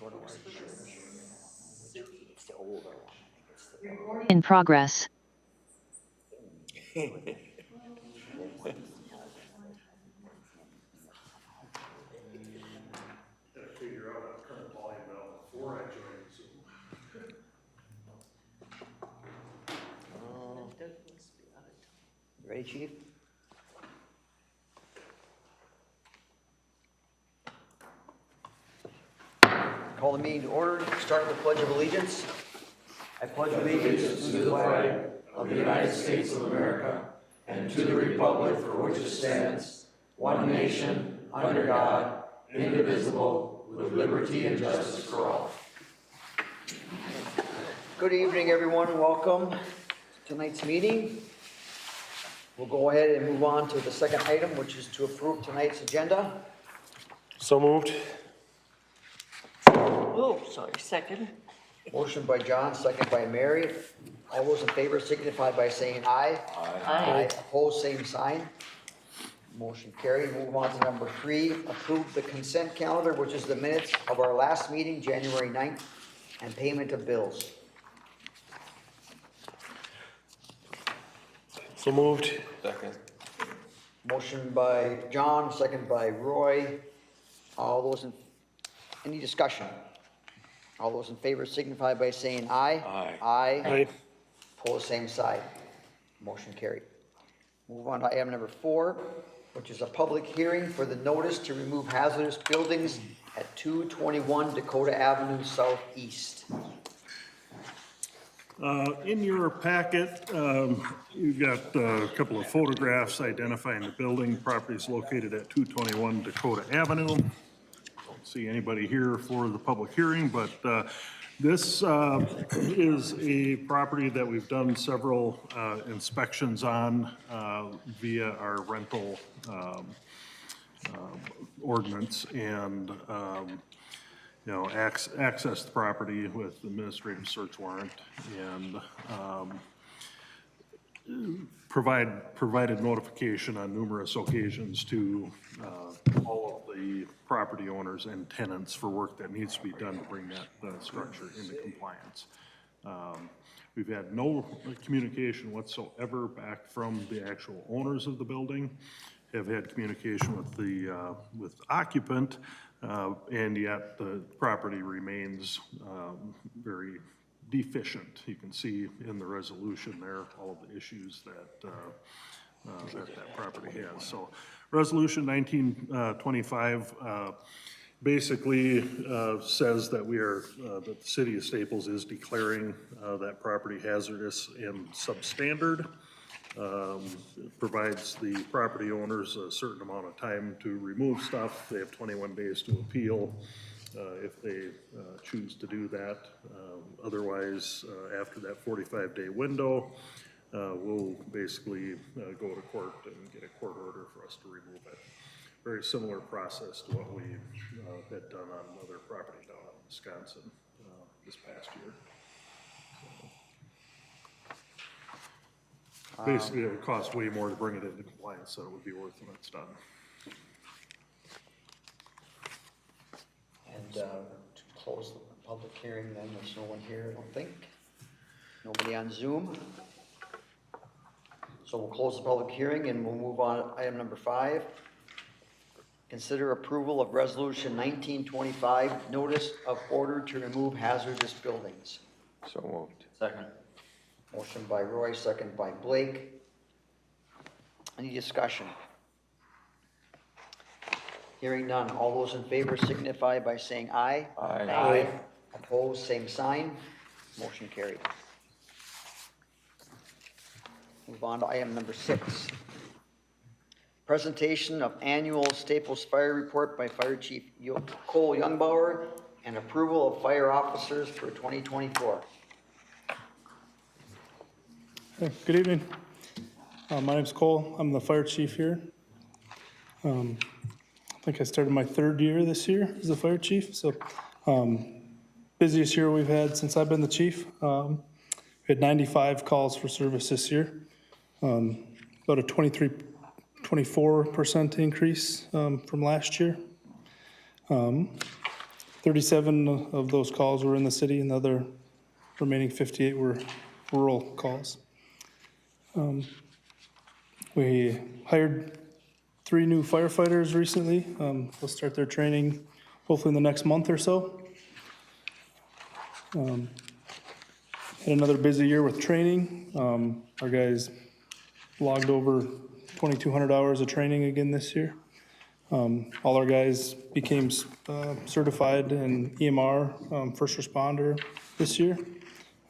It's the older one. It's the In progress. Gotta figure out how to turn the volume down before I join Zoom. You ready, Chief? Call the meeting to order. Start with the Pledge of Allegiance. I pledge allegiance to the flag of the United States of America and to the republic for which it stands, one nation, under God, indivisible, with liberty and justice for all. Good evening, everyone. Welcome to tonight's meeting. We'll go ahead and move on to the second item, which is to approve tonight's agenda. So moved. Oh, sorry, second. Motion by John, second by Mary. All those in favor signify by saying aye. Aye. Opposed, same sign. Motion carried. Move on to number 3. Approve the consent calendar, which is the minutes of our last meeting, January 9th, and payment of bills. So moved. Second. Motion by John, second by Roy. All those in, any discussion? All those in favor signify by saying aye. Aye. Aye. Opposed, same side. Motion carried. Move on to item number 4, which is a public hearing for the notice to remove hazardous buildings at 221 Dakota Avenue Southeast. In your packet, you've got a couple of photographs identifying the building. Property is located at 221 Dakota Avenue. Don't see anybody here for the public hearing, but this is a property that we've done several inspections on via our rental ordinance, and access the property with administrative search warrant, and provided notification on numerous occasions to all of the property owners and tenants for work that needs to be done to bring that structure into compliance. We've had no communication whatsoever back from the actual owners of the building. Have had communication with the occupant, and yet the property remains very deficient. You can see in the resolution there all of the issues that that property has. So resolution 1925 basically says that that the city of Staples is declaring that property hazardous and substandard. It provides the property owners a certain amount of time to remove stuff. They have 21 days to appeal if they choose to do that. Otherwise, after that 45-day window, we'll basically go to court and get a court order for us to remove it. Very similar process to what we had done on another property down in Wisconsin this past year. Basically, it would cost way more to bring it into compliance, so it would be worth it when it's done. And to close the public hearing, then there's no one here, I don't think. Nobody on Zoom. So we'll close the public hearing and we'll move on to item number 5. Consider approval of resolution 1925, notice of order to remove hazardous buildings. So moved. Second. Motion by Roy, second by Blake. Any discussion? Hearing none. All those in favor signify by saying aye. Aye. Opposed, same sign. Motion carried. Move on to item number 6. Presentation of annual Staples Fire Report by Fire Chief Cole Youngbauer and approval of fire officers for 2024. Hey, good evening. My name's Cole. I'm the fire chief here. I think I started my 3rd year this year as the fire chief. So busiest year we've had since I've been the chief. We had 95 calls for service this year. About a 24% increase from last year. 37 of those calls were in the city, and the other remaining 58 were rural calls. We hired 3 new firefighters recently. They'll start their training hopefully in the next month or so. Had another busy year with training. Our guys logged over 2,200 hours of training again this year. All our guys became certified in EMR, first responder this year.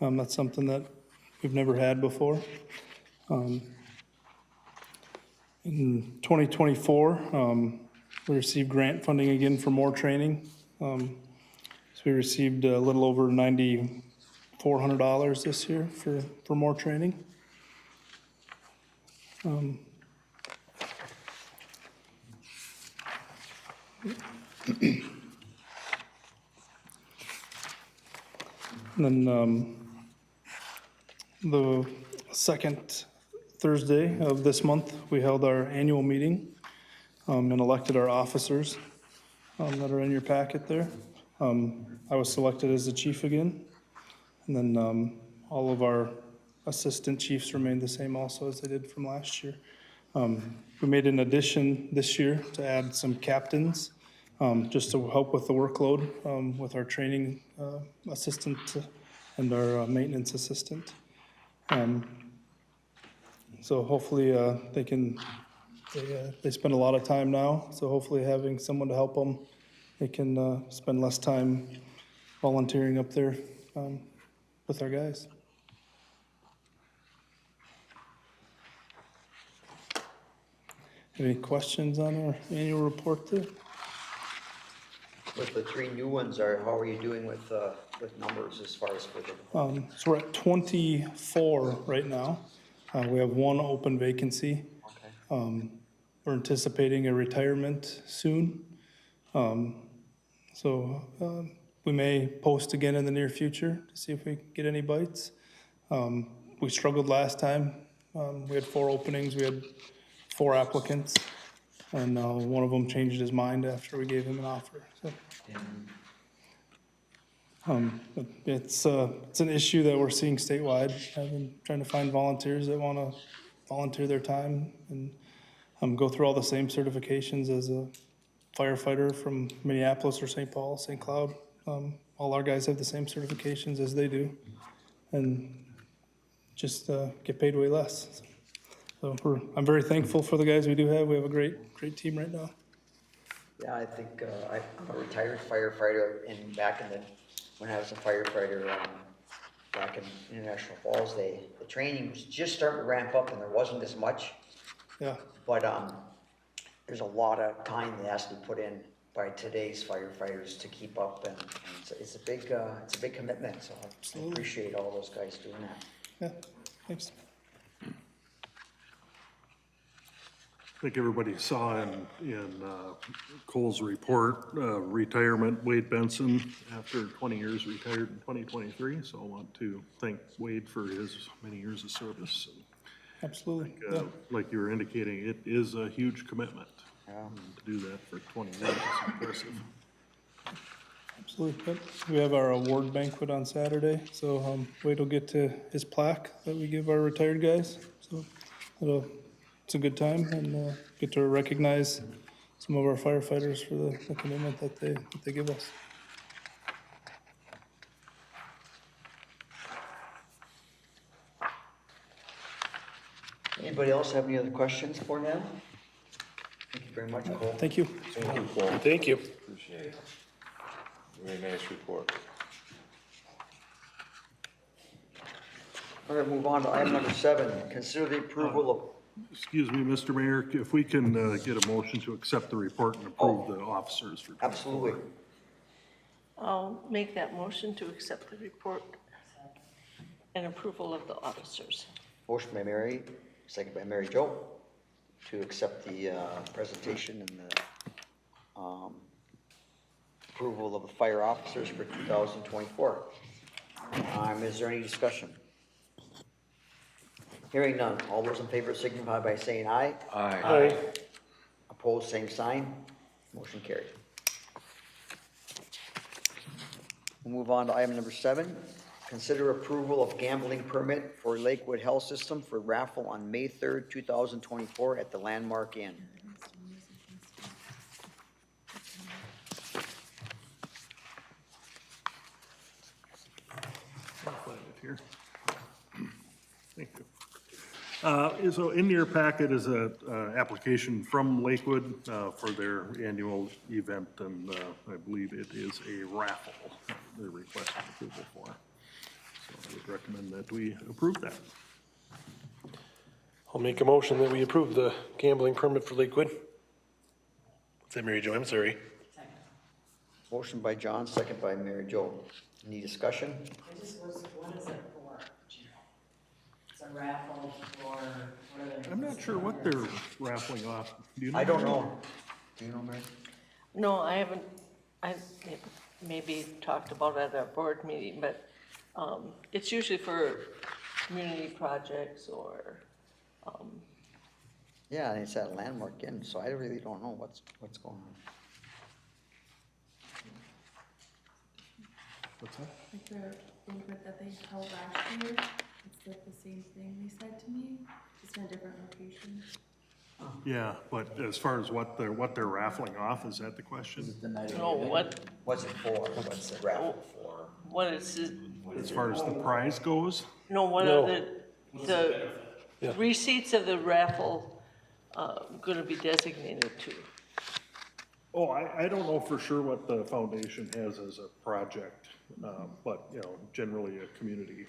That's something that we've never had before. In 2024, we received grant funding again for more training. So we received a little over $9,400 this year for more training. And then the second Thursday of this month, we held our annual meeting and elected our officers that are in your packet there. I was selected as the chief again. And then all of our assistant chiefs remained the same also as they did from last year. We made an addition this year to add some captains just to help with the workload with our training assistant and our maintenance assistant. So hopefully they spend a lot of time now, so hopefully having someone to help them, they can spend less time volunteering up there with our guys. Any questions on our annual report there? With the 3 new ones, how are you doing with numbers as far as for the? So we're at 24 right now. We have 1 open vacancy. Okay. We're anticipating a retirement soon. So we may post again in the near future to see if we get any bites. We struggled last time. We had 4 openings. We had 4 applicants. And one of them changed his mind after we gave him an offer. So, it's an issue that we're seeing statewide. I've been trying to find volunteers that want to volunteer their time and go through all the same certifications as a firefighter from Minneapolis or St. Paul, St. Cloud. All our guys have the same certifications as they do, and just get paid way less. So I'm very thankful for the guys we do have. We have a great team right now. Yeah, I think I'm a retired firefighter, and when I was a firefighter back in International Falls, the training was just starting to ramp up, and there wasn't as much. Yeah, But there's a lot of time that has to be put in by today's firefighters to keep up, and it's a big commitment. So I appreciate all those guys doing that. yeah, thanks. I think everybody saw in Cole's report, retirement, Wade Benson, after 20 years, retired in 2023. So I want to thank Wade for his many years of service. Absolutely. Yeah. Like you were indicating, it is a huge commitment. To do that for 20 years is impressive. Absolutely. Yep. We have our award banquet on Saturday, so Wade will get to his plaque that we give our retired guys. So it's a good time, and get to recognize some of our firefighters for the commitment that they give us. Anybody else have any other questions for now? Thank you very much, Cole. Thank you. Thank you, Paul. Thank you. Appreciate it. Very nice report. All right, move on to item number 7. Consider the approval of, Excuse me, Mr. Mayor, if we can get a motion to accept the report and approve the officers for. absolutely. I'll make that motion to accept the report and approval of the officers. Motion by Mary, second by Mary Jo, to accept the presentation and the approval of the fire officers for 2024. Is there any discussion? Hearing none. All those in favor signify by saying aye. Aye. Opposed, same sign. Motion carried. We'll move on to item number 7. Consider approval of gambling permit for Lakewood Health System for raffle on May 3rd, 2024 at the Landmark Inn. I'll find it here. Thank you. So in your packet is a application from Lakewood for their annual event, and I believe it is a raffle they're requesting approval for. So I would recommend that we approve that. I'll make a motion that we approve the gambling permit for Lakewood. Is that Mary Jo? I'm sorry. Motion by John, second by Mary Jo. Any discussion? I just was, what is it for? It's a raffle for, what are they? I'm not sure what they're raffling off. Do you know? I don't know. Do you know, Mary? No, I haven't, I maybe talked about it at our board meeting, but it's usually for community projects or, Yeah, and it's at Landmark Inn, so I really don't know what's going on. What's that? Like the banquet that they held last year, it's like the same thing they said to me, just in a different location. Yeah, but as far as what they're raffling off, is that the question? no, What's it for? What's the raffle for? what is, As far as the prize goes? no, what No. are the Yeah. receipts of the raffle gonna be designated to? Oh, I don't know for sure what the foundation has as a project, but, you know, generally a community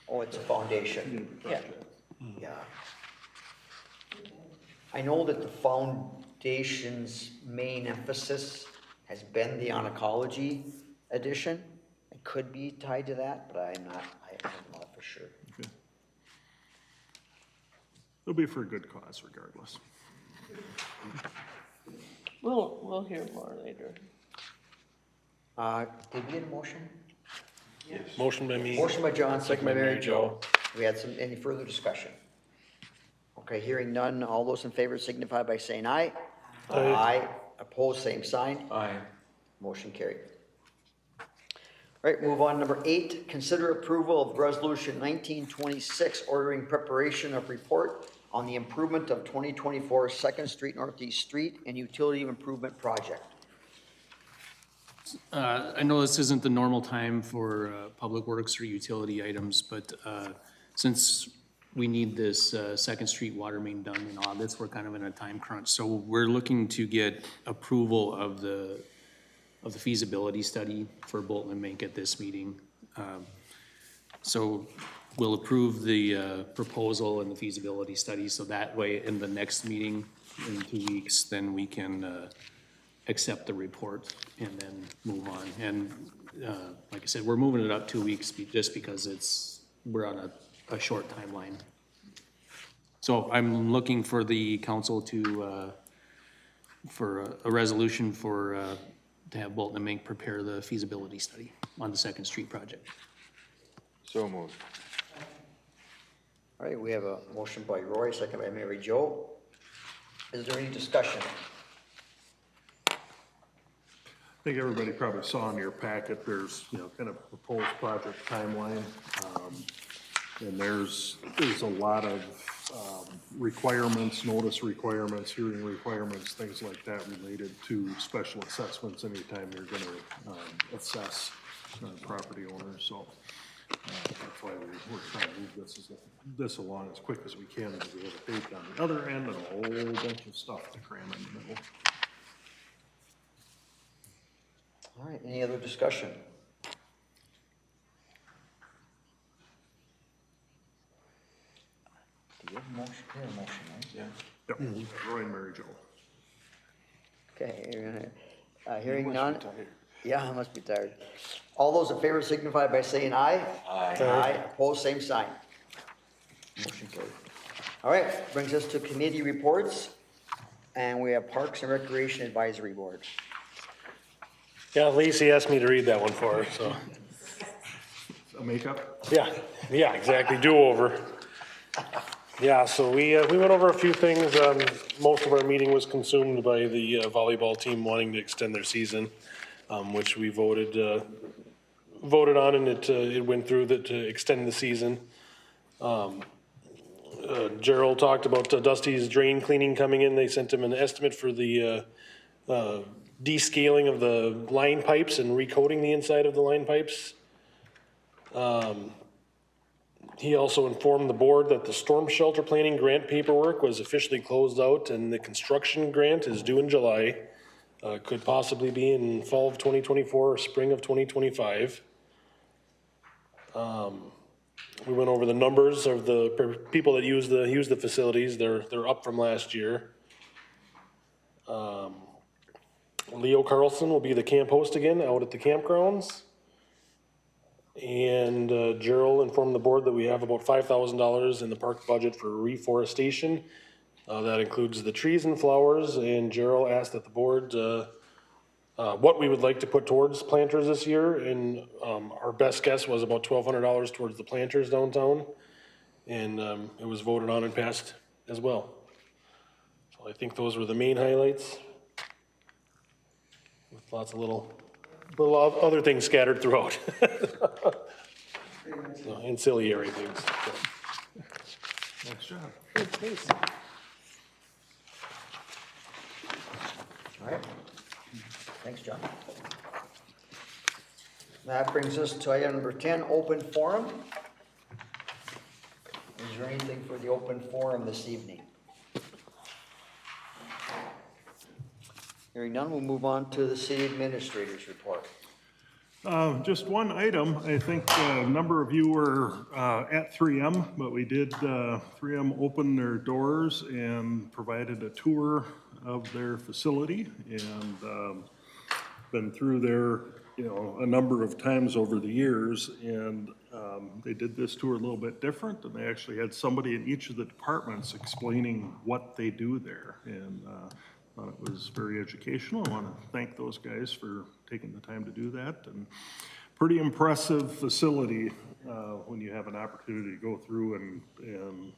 Oh, it's a foundation. Yeah. project. Yeah. I know that the foundation's main emphasis has been the oncology edition. It could be tied to that, but I'm not for sure. Okay. It'll be for a good cause regardless. We'll hear more later. Did we get a motion? Motion by me. Motion by John, second by Mary Jo. We had any further discussion? Okay, hearing none, all those in favor signify by saying aye. Aye. Opposed, same sign. Aye. Motion carried. All right, move on. Number 8, consider approval of resolution 1926, ordering preparation of report on the improvement of 2024 Second Street Northeast Street and utility improvement project. I know this isn't the normal time for public works or utility items, but since we need this Second Street water main done in August, we're kind of in a time crunch. So we're looking to get approval of the feasibility study for Bolton and Mink at this meeting. So we'll approve the proposal and the feasibility study, so that way in the next meeting in 2 weeks, then we can accept the report and then move on. And like I said, we're moving it up 2 weeks just because we're on a short timeline. So I'm looking for the council for a resolution to have Bolton and Mink prepare the feasibility study on the Second Street project. So moved. All right, we have a motion by Roy, second by Mary Jo. Is there any discussion? I think everybody probably saw in your packet, there's, you know, kind of proposed project timeline. And there's a lot of requirements, notice requirements, hearing requirements, things like that related to special assessments anytime you're gonna assess property owners, so that's why we're trying to move this along as quick as we can, because we have a date on the other end and a whole bunch of stuff to cram in the middle. All right, any other discussion? Do you have a motion? You have a motion, right? Yeah. Yep, Roy and Mary Jo. Okay, hearing none. Yeah, I must be tired. All those in favor signify by saying aye. Aye. Aye, opposed, same sign. Motion carried. All right, brings us to committee reports, and we have Parks and Recreation Advisory Board. Yeah, Lacey asked me to read that one for her, so. A makeup? Yeah, exactly, do-over. Yeah, so we went over a few things. Most of our meeting was consumed by the volleyball team wanting to extend their season, which we voted voted on and it went through to extend the season. Gerald talked about Dusty's drain cleaning coming in. They sent him an estimate for the descaling of the line pipes and recoating the inside of the line pipes. He also informed the board that the storm shelter planning grant paperwork was officially closed out and the construction grant is due in July. Could possibly be in fall of 2024 or spring of 2025. We went over the numbers of the people that use the facilities. They're up from last year. Leo Carlson will be the camp host again out at the campgrounds. And Gerald informed the board that we have about $5,000 in the park budget for reforestation. That includes the trees and flowers, and Gerald asked that the board what we would like to put towards planters this year, and our best guess was about $1,200 towards the planters downtown, and it was voted on and passed as well. So I think those were the main highlights, with lots of little other things scattered throughout. So, ancillary things. So. Nice job. All right. Thanks, John. That brings us to item number 10, open forum. Is there anything for the open forum this evening? Hearing none, we'll move on to the city administrator's report. Just one item. I think a number of you were at 3M, but we did 3M open their doors and provided a tour of their facility, and been through there, a number of times over the years, and they did this tour a little bit different, and they actually had somebody in each of the departments explaining what they do there, and thought it was very educational. I want to thank those guys for taking the time to do that, and pretty impressive facility when you have an opportunity to go through and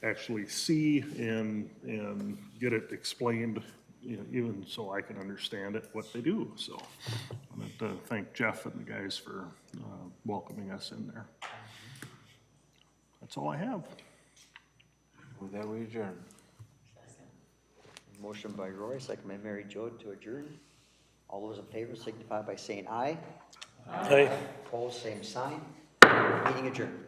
actually see and get it explained, even so I can understand it, what they do. So I want to thank Jeff and the guys for welcoming us in there. That's all I have. With that, we adjourn. Motion by Roy, second by Mary Jo to adjourn. All those in favor signify by saying aye. Aye. Opposed, same sign. Meeting adjourned.